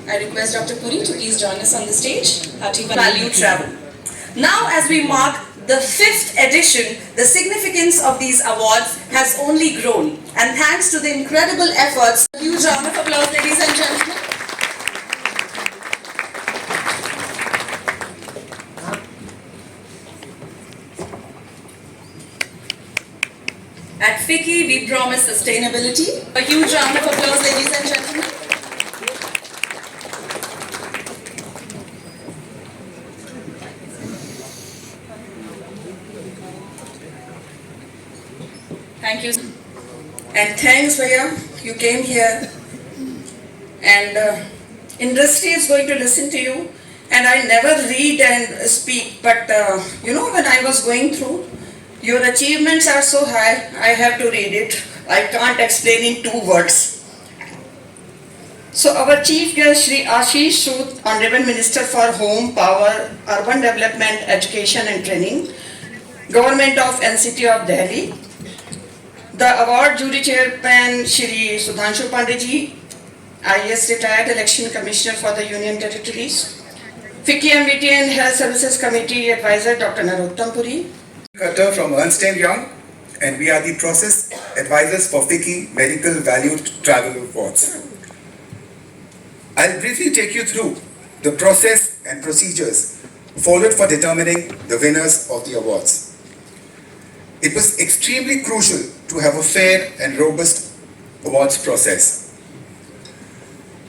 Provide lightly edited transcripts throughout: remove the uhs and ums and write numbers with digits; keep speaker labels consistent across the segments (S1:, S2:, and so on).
S1: I request Dr. Puri to please join us on the stage. Hearty value travel. Now, as we mark the 5th edition, the significance of these awards has only grown. And thanks to the incredible efforts, a huge round of applause, ladies and gentlemen. At FICCI, we promise sustainability. A huge round of applause, ladies and gentlemen. Thank you. And thanks, Bhaiya, you came here. And industry is going to listen to you. And I never read and speak, but when I was going through, your achievements are so high, I have to read it. I can't explain in 2 words. So our chief guest, Shri Ashish Sood, Honorable Minister for Home, Power, Urban Development, Education and Training, Government of NCT of Delhi. The award jury chairman, Shri Sudhanshu Pandeyji, IAS retired election commissioner for the Union Territories. FICCI MVT and Health Services Committee advisor, Dr. Narottam Puri.
S2: Cutter from Ernst & Young, and we are the process advisors for FICCI Medical Valued Travel Awards. I'll briefly take you through the process and procedures followed for determining the winners of the awards. It was extremely crucial to have a fair and robust awards process.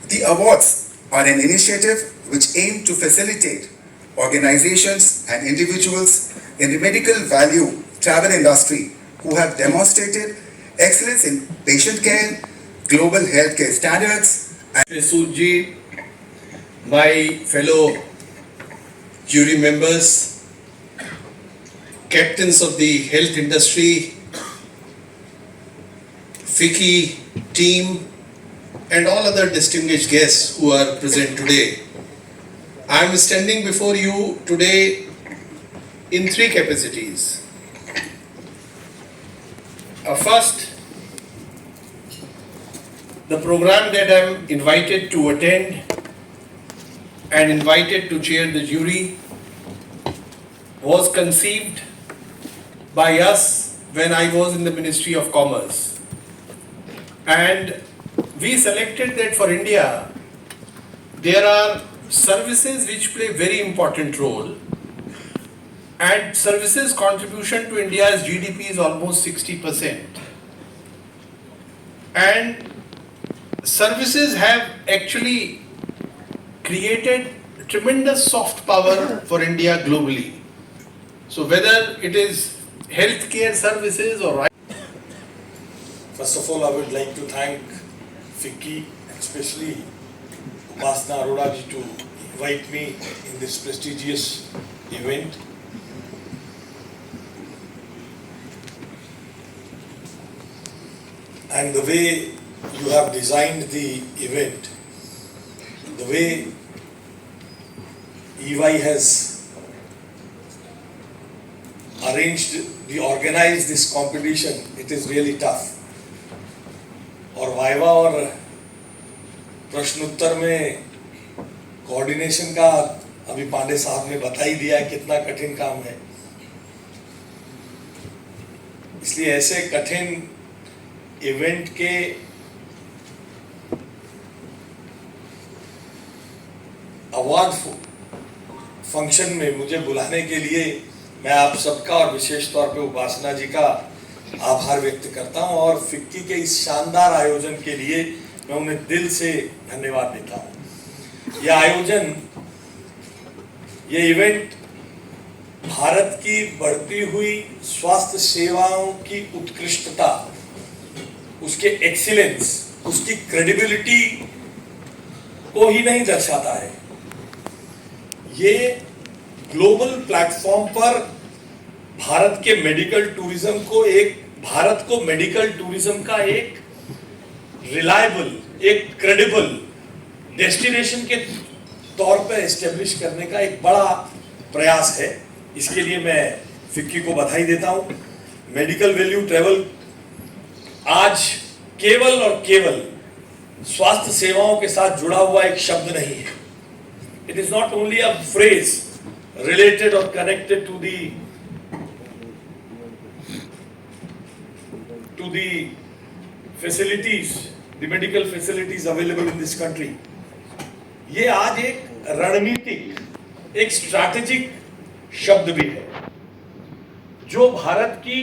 S2: The awards are an initiative which aim to facilitate organizations and individuals in the medical value travel industry who have demonstrated excellence in patient care, global healthcare standards, and
S3: Soodji, my fellow jury members, captains of the health industry, FICCI team, and all other distinguished guests who are present today. I am standing before you today in 3 capacities. First, the program that I am invited to attend and invited to chair the jury was conceived by us when I was in the Ministry of Commerce. And we selected that for India, there are services which play very important role, and services contribution to India's GDP is almost 60%. And services have actually created tremendous soft power for India globally. So whether it is healthcare services or...
S4: First of all, I would like to thank FICCI, especially Upasana Arora ji, to invite me in this prestigious event. And the way you have designed the event, the way EY has organized this competition, it is really tough. और viva और प्रश्नोत्तर में coordination का अभी पांडे साहब ने बता ही दिया है कितना कठिन काम है. इसलिए ऐसे कठिन इवेंट के अवार्ड फंक्शन में मुझे बुलाने के लिए मैं आप सबका और विशेष तौर पे उपासना जी का आभार व्यक्त करता हूं और फिक्की के इस शानदार आयोजन के लिए मैं उन्हें दिल से धन्यवाद देता हूं. यह आयोजन, ये इवेंट भारत की बढ़ती हुई स्वास्थ्य सेवाओं की उत्कृष्टता, उसके एक्सीलेंस, उसकी क्रेडिबिलिटी को ही नहीं दर्शाता है. ये ग्लोबल प्लेटफॉर्म पर भारत के मेडिकल टूरिज्म को भारत को मेडिकल टूरिज्म का एक रिलायबल, एक क्रेडिबल डेस्टिनेशन के तौर पर एस्टेब्लिश करने का एक बड़ा प्रयास है. इसके लिए मैं फिक्की को बधाई देता हूं. मेडिकल वैल्यू ट्रैवल आज केवल और केवल स्वास्थ्य सेवाओं के साथ जुड़ा हुआ एक शब्द नहीं है. It is not only a phrase related or connected to the facilities, the medical facilities available in this country. ये आज एक रणनीतिक, एक स्ट्रैटेजिक शब्द भी है जो भारत की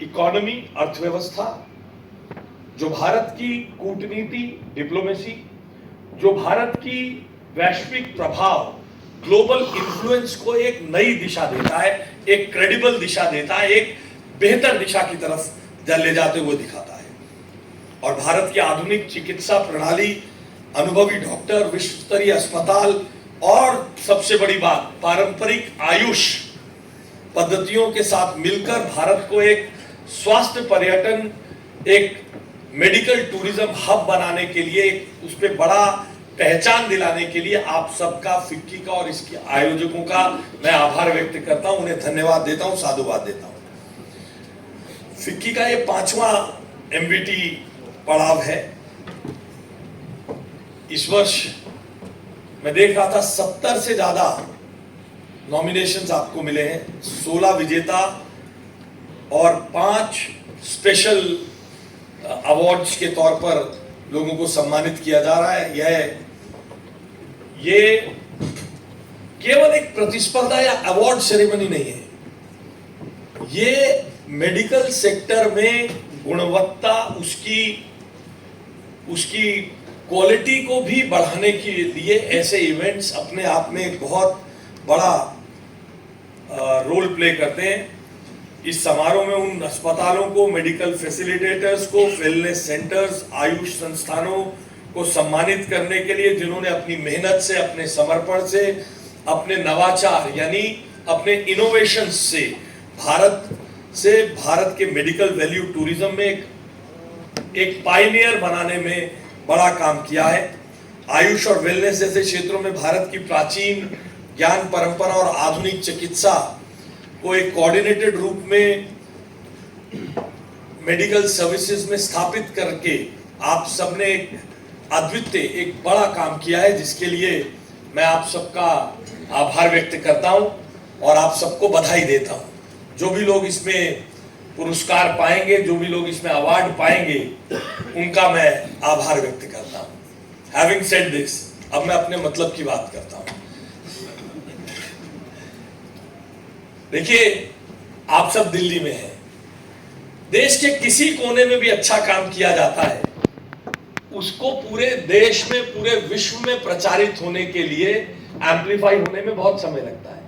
S4: इकोनॉमी, अर्थव्यवस्था, जो भारत की कूटनीति, डिप्लोमेसी, जो भारत की वैश्विक प्रभाव, ग्लोबल इन्फ्लुएंस को एक नई दिशा देता है, एक क्रेडिबल दिशा देता है, एक बेहतर दिशा की तरफ ले जाते हुए दिखाता है. और भारत की आधुनिक चिकित्सा प्रणाली, अनुभवी डॉक्टर, विश्व स्तरीय अस्पताल और सबसे बड़ी बात पारंपरिक आयुष पद्धतियों के साथ मिलकर भारत को एक स्वास्थ्य पर्यटन, एक मेडिकल टूरिज्म हब बनाने के लिए, उस पर बड़ा पहचान दिलाने के लिए आप सबका, फिक्की का और इसके आयोजकों का मैं आभार व्यक्त करता हूं, उन्हें धन्यवाद देता हूं, साधुवाद देता हूं. फिक्की का ये 5वां MVT पड़ाव है. इस वर्ष मैं देख रहा था 70 से ज्यादा नॉमिनेशंस आपको मिले हैं, 16 विजेता और 5 स्पेशल अवार्ड्स के तौर पर लोगों को सम्मानित किया जा रहा है. ये केवल एक प्रतिस्पर्धा या अवार्ड सेरेमनी नहीं है, ये मेडिकल सेक्टर में गुणवत्ता, उसकी क्वालिटी को भी बढ़ाने के लिए ऐसे इवेंट्स अपने आप में एक बहुत बड़ा रोल प्ले करते हैं. इस समारोह में उन अस्पतालों को, मेडिकल फैसिलिटेटर्स को, वेलनेस सेंटर्स, आयुष संस्थानों को सम्मानित करने के लिए जिन्होंने अपनी मेहनत से, अपने समर्पण से, अपने नवाचार यानी अपने इनोवेशन से भारत के मेडिकल वैल्यू टूरिज्म में एक पायनियर बनाने में बड़ा काम किया है. आयुष और वेलनेस जैसे क्षेत्रों में भारत की प्राचीन ज्ञान परंपरा और आधुनिक चिकित्सा को एक कोऑर्डिनेटेड रूप में मेडिकल सर्विसेज में स्थापित करके आप सबने एक अद्वितीय, एक बड़ा काम किया है, जिसके लिए मैं आप सबका आभार व्यक्त करता हूं और आप सबको बधाई देता हूं. जो भी लोग इसमें पुरस्कार पाएंगे, जो भी लोग इसमें अवार्ड पाएंगे, उनका मैं आभार व्यक्त करता हूं. हैविंग सेड दिस, अब मैं अपने मतलब की बात करता हूं. देखिए, आप सब दिल्ली में हैं. देश के किसी कोने में भी अच्छा काम किया जाता है, उसको पूरे देश में, पूरे विश्व में प्रचारित होने के लिए, एम्पलीफाई होने में बहुत समय लगता है.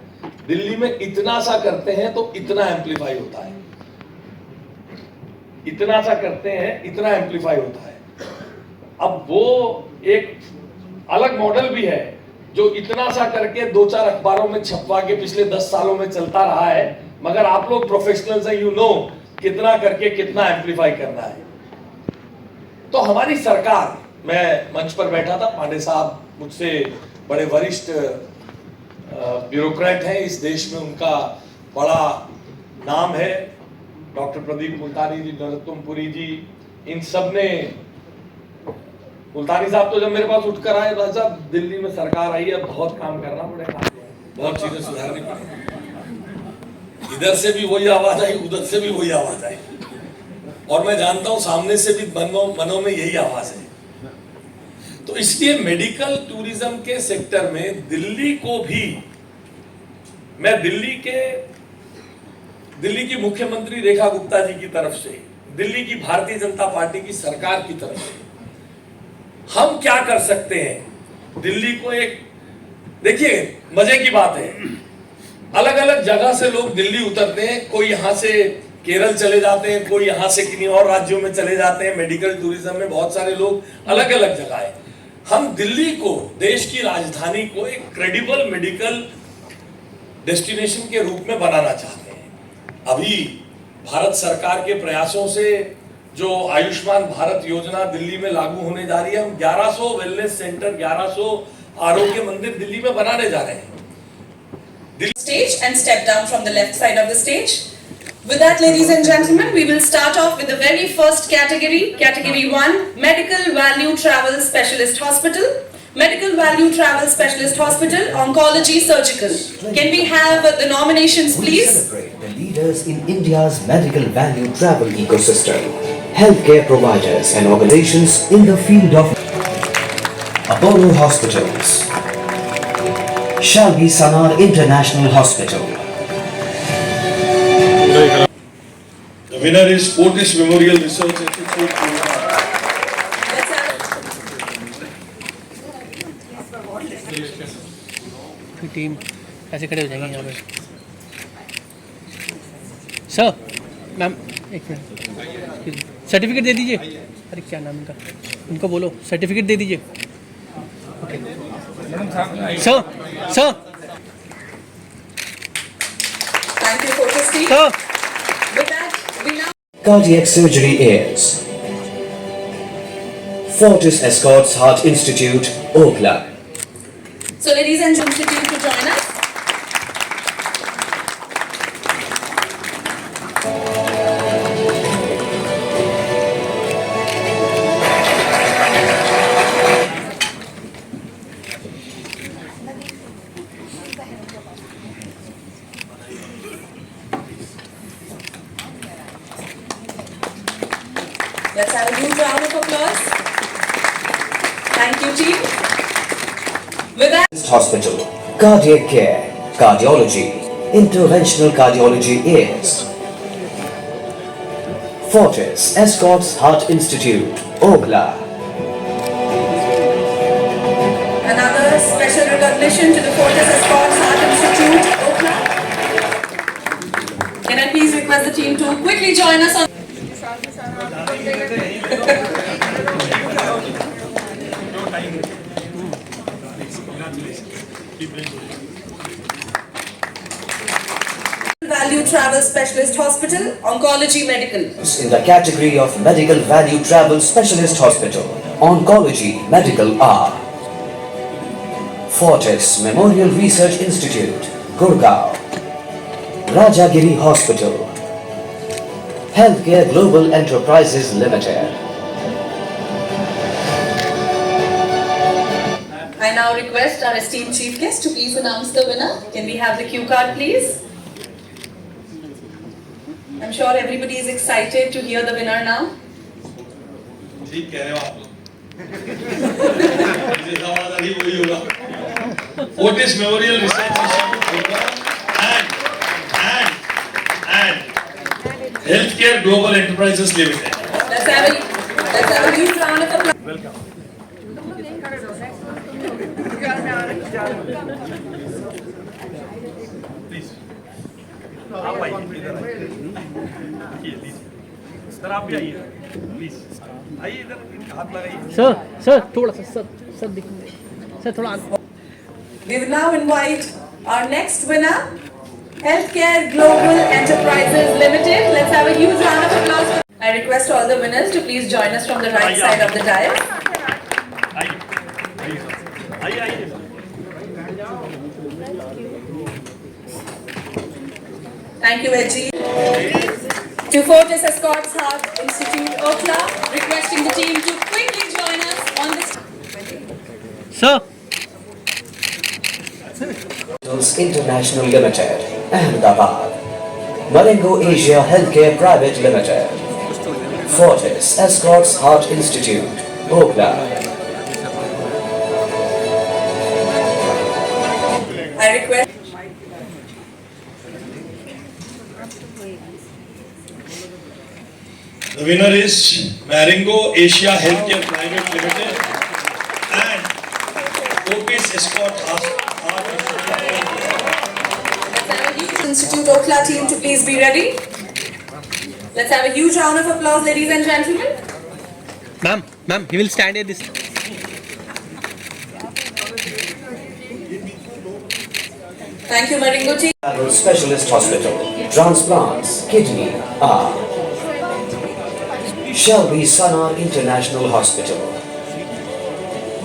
S4: दिल्ली में इतना सा करते हैं तो इतना एम्पलीफाई होता है, इतना सा करते हैं इतना एम्पलीफाई होता है. अब वो एक अलग मॉडल भी है जो इतना सा करके 2-4 अखबारों में छपवा के पिछले 10 सालों में चलता रहा है, मगर आप लोग प्रोफेशनल्स हैं, यू नो कितना करके कितना एम्पलीफाई करना है. तो हमारी सरकार, मैं मंच पर बैठा था, पांडे साहब मुझसे बड़े वरिष्ठ ब्यूरोक्रेट हैं इस देश में, उनका बड़ा नाम है, डॉक्टर प्रदीप मुल्तानी जी, नरोत्तम पुरी जी, इन सब ने, मुल्तानी साहब तो जब मेरे पास उठकर आए, भाई साहब दिल्ली में सरकार आई है, बहुत काम करना पड़ेगा, बहुत चीजें सुधारनी पड़ेगी. इधर से भी वही आवाज आई, उधर से भी वही आवाज आई, और मैं जानता हूं सामने से भी मनों में यही आवाज है. तो इसलिए मेडिकल टूरिज्म के सेक्टर में दिल्ली को भी, मैं दिल्ली की मुख्यमंत्री रेखा गुप्ता जी की तरफ से, दिल्ली की भारतीय जनता पार्टी की सरकार की तरफ से हम क्या कर सकते हैं दिल्ली को एक, देखिए मजे की बात है, अलग अलग जगह से लोग दिल्ली उतरते हैं, कोई यहां से केरल चले जाते हैं, कोई यहां से किन्हीं और राज्यों में चले जाते हैं. मेडिकल टूरिज्म में बहुत सारे लोग अलग अलग जगह है. हम दिल्ली को, देश की राजधानी को एक क्रेडिबल मेडिकल डेस्टिनेशन के रूप में बनाना चाहते हैं. अभी भारत सरकार के प्रयासों से जो आयुष्मान भारत योजना दिल्ली में लागू होने जा रही है, हम 1100 वेलनेस सेंटर, 1100 आरोग्य मंदिर दिल्ली में बनाने जा रहे हैं.
S5: Stage and step down from the left side of the stage.
S1: With that, ladies and gentlemen, we will start off with the very first category, Category 1, Medical Value Travel Specialist Hospital. Medical Value Travel Specialist Hospital, Oncology Surgical. Can we have the nominations,
S5: We
S1: please?
S5: celebrate the leaders in India's medical value travel ecosystem, healthcare providers and organizations in the field of Apollo Hospitals, Shalby Sanar International Hospital,
S4: The winner is Fortis Memorial Research Institute.
S1: Let's have
S6: team ऐसे खड़े हो जाएंगे यहाँ पे sir ma'am एक minute certificate दे दीजिए अरे क्या नाम इनका उनको बोलो सर्टिफिकेट दे दीजिए okay sir sir
S1: Thank you, Fortis team.
S6: Sir
S1: With that, we now
S5: Cardiac Surgery Airs, Fortis Escorts Heart Institute, Oakland.
S1: So, ladies and gentlemen, team to join us. Let's have a huge round of applause. Thank you, team. With that,
S5: Hospital, Cardiac Care, Cardiology, Interventional Cardiology Airs, Fortis Escorts Heart Institute, Oakland.
S1: another special recognition to the Fortis Escorts Heart Institute, Oakland. Can I please request the team to quickly join us on Value Travel Specialist Hospital, Oncology Medical.
S5: In the category of Medical Value Travel Specialist Hospital, Oncology Medical R. Fortis Memorial Research Institute, Gurgaon. Rajagiri Hospital, Healthcare Global Enterprises Limited.
S1: I now request our esteemed chief guest to please announce the winner. Can we have the cue card, please? I'm sure everybody is excited to hear the winner now.
S4: ठीक कह रहे हो आप लोग मुझे सवाल अभी वही होगा Fortis Memorial Research Institute and Healthcare Global Enterprises Limited.
S1: Let's have a huge round of applause.
S7: Sir आप भी आइए प्लीज आइए इधर हाथ लगाइए
S6: सर सर थोड़ा सा सर सर दिखेंगे सर थोड़ा
S1: We will now invite our next winner, Healthcare Global Enterprises Limited. Let's have a huge round of applause. I request all the winners to please join us from the right side of the dais.
S7: आइए आइए sir आइए आइए
S1: Thank you, Edgy. To Fortis Escorts Heart Institute, Oakland, requesting the team to quickly join us on this.
S6: Sir
S5: International Limited, Ahmedabad. Marengo Asia Healthcare Private Limited. Fortis Escorts Heart Institute, Oakland.
S1: I request.
S4: The winner is Marengo Asia Healthcare Private Limited and Fortis Escort Heart
S1: Institute Oakland team to please be ready. Let's have a huge round of applause, ladies and gentlemen.
S6: Ma'am he will stand at this
S1: Thank you, Maringo team.
S5: Specialist Hospital, Transplants, Kidney, R. Shelby Sanar International Hospital.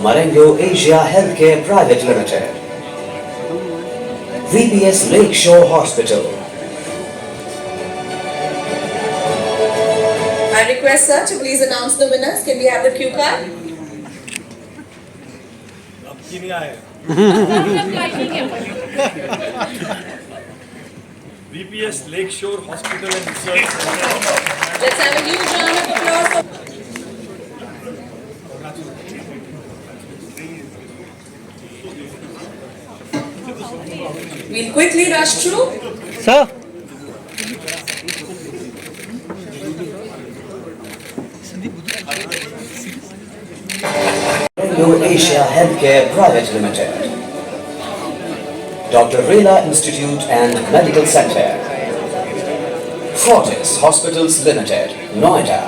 S5: Marengo Asia Healthcare Private Limited. VPS Lakeshore Hospital.
S1: I request sir to please announce the winners. Can we have the cue card?
S4: अब की नहीं आएगा VPS Lakeshore Hospital and Research Center.
S1: Let's have a huge round of applause for. We'll quickly rush through.
S6: Sir
S5: Asia Healthcare Private Limited, Dr. Rela Institute and Medical Center, Fortis Hospitals Limited, Noida,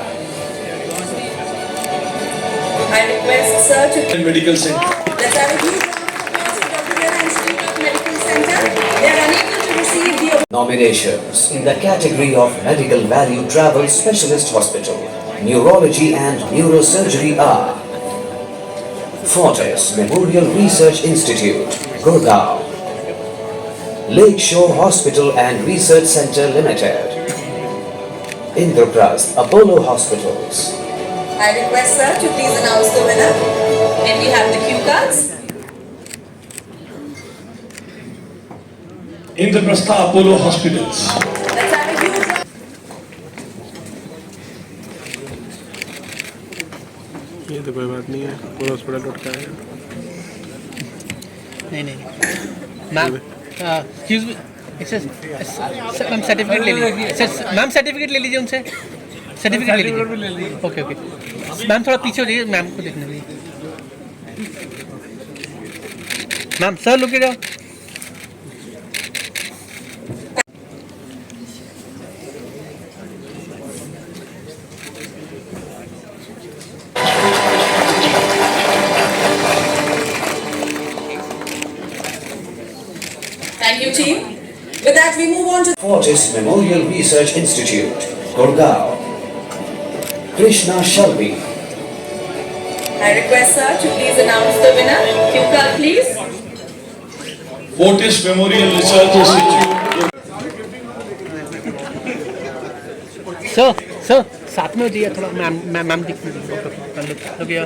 S1: I request sir to.
S4: Medical Center.
S1: Let's have a huge round of applause for Dr. Rela Institute of Medical Center. They are unable to receive the.
S5: nominations in the category of Medical Value Travel Specialist Hospital, Neurology and Neurosurgery are Fortis Memorial Research Institute, Gurgaon, Lakeshore Hospital and Research Center Limited, Indraprasth Apollo Hospitals,
S1: I request sir to please announce the winner. Can we have the cue cards?
S4: Indraprastha Apollo Hospitals.
S1: Let's have a huge round.
S7: ये तो कोई बात नहीं है पूरा hospital लौट के आएगा
S6: नहीं ma'am excuse me ma'am certificate ले लीजिए मैम सर्टिफिकेट ले लीजिए उनसे सर्टिफिकेट ले लीजिए ओके ओके मैम थोड़ा पीछे हो जाइए मैम को देखने दीजिए ma'am sir look it out
S1: Thank you, team. With that, we move on to.
S5: Fortis Memorial Research Institute, Gurgaon, Krishna Shalvi,
S1: I request sir to please announce the winner. Cue card, please.
S4: Fortis Memorial Research Institute.
S6: Sir साथ में हो जाइए थोड़ा ma'am दिख okay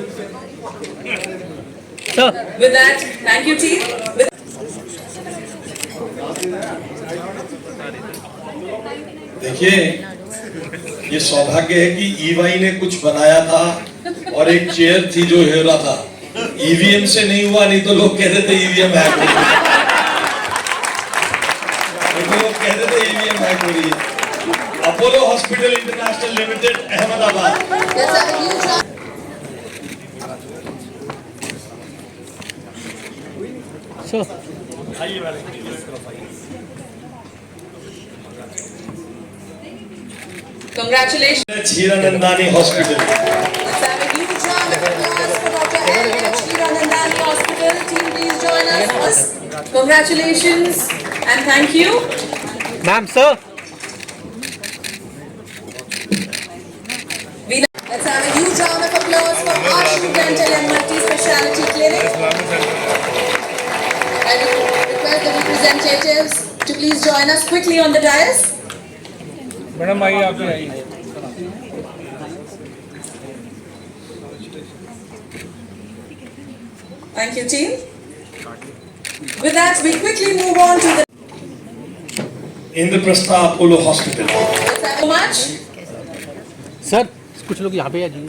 S6: sir
S1: With that, thank you, team. With
S4: देखिए ये सौभाग्य है कि ईवाई ने कुछ बनाया था और एक चेयर थी जो हो रहा था ईवीएम से नहीं हुआ नहीं तो लोग कहते थे ईवीएम हैक हो रही है लोग कहते थे ईवीएम हैक हो रही है Apollo hospital international limited Ahmedabad
S1: let's have a huge round.
S6: Sir
S1: Congratulations.
S4: Hiranandani hospital
S1: Let's have a huge round of applause for Dr. L.H. Hiranandani Hospital. Team, please join us. Congratulations and thank you.
S6: Ma'am sir
S1: Let's have a huge round of applause for Ashu Dental and Multi-Speciality Clinic. I request the representatives to please join us quickly on the dais.
S7: Madam आइए आप भी आइए
S1: Thank you, team. With that, we quickly move on to the.
S4: Indraprastha Apollo hospital
S1: Let's have so much.
S6: Sir कुछ लोग यहाँ पे आ जाइए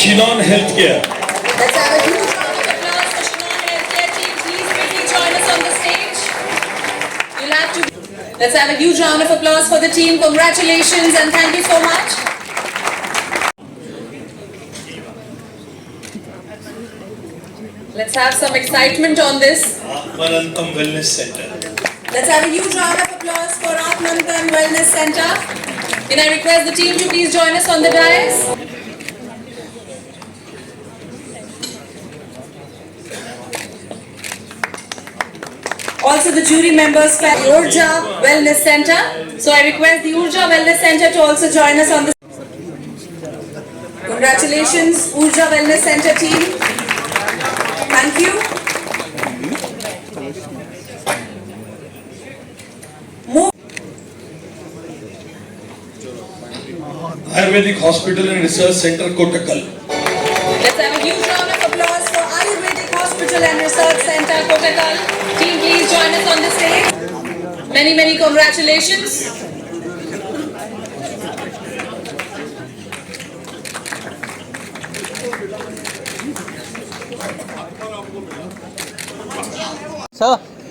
S4: शिनॉन health care
S1: Let's have a huge round of applause for Shimon Healthcare team. Please quickly join us on the stage. You'll have to. Let's have a huge round of applause for the team. Congratulations and thank you so much. Let's have some excitement on this.
S4: Atmanandam wellness centre
S1: Let's have a huge round of applause for Atmantan Wellness Center. Can I request the team to please join us on the dais? Also the jury members from Urja Wellness Center. So I request the Urja Wellness Center to also join us on the. Congratulations, Urja Wellness Center team. Thank you.
S4: Ayurvedic Hospital and Research Center, Kottakkal.
S8: Let's have a huge round of applause for Ayurvedic Hospital and Research Center, Kottakkal. Team, please join us on the stage. Many, many congratulations.
S6: Sir.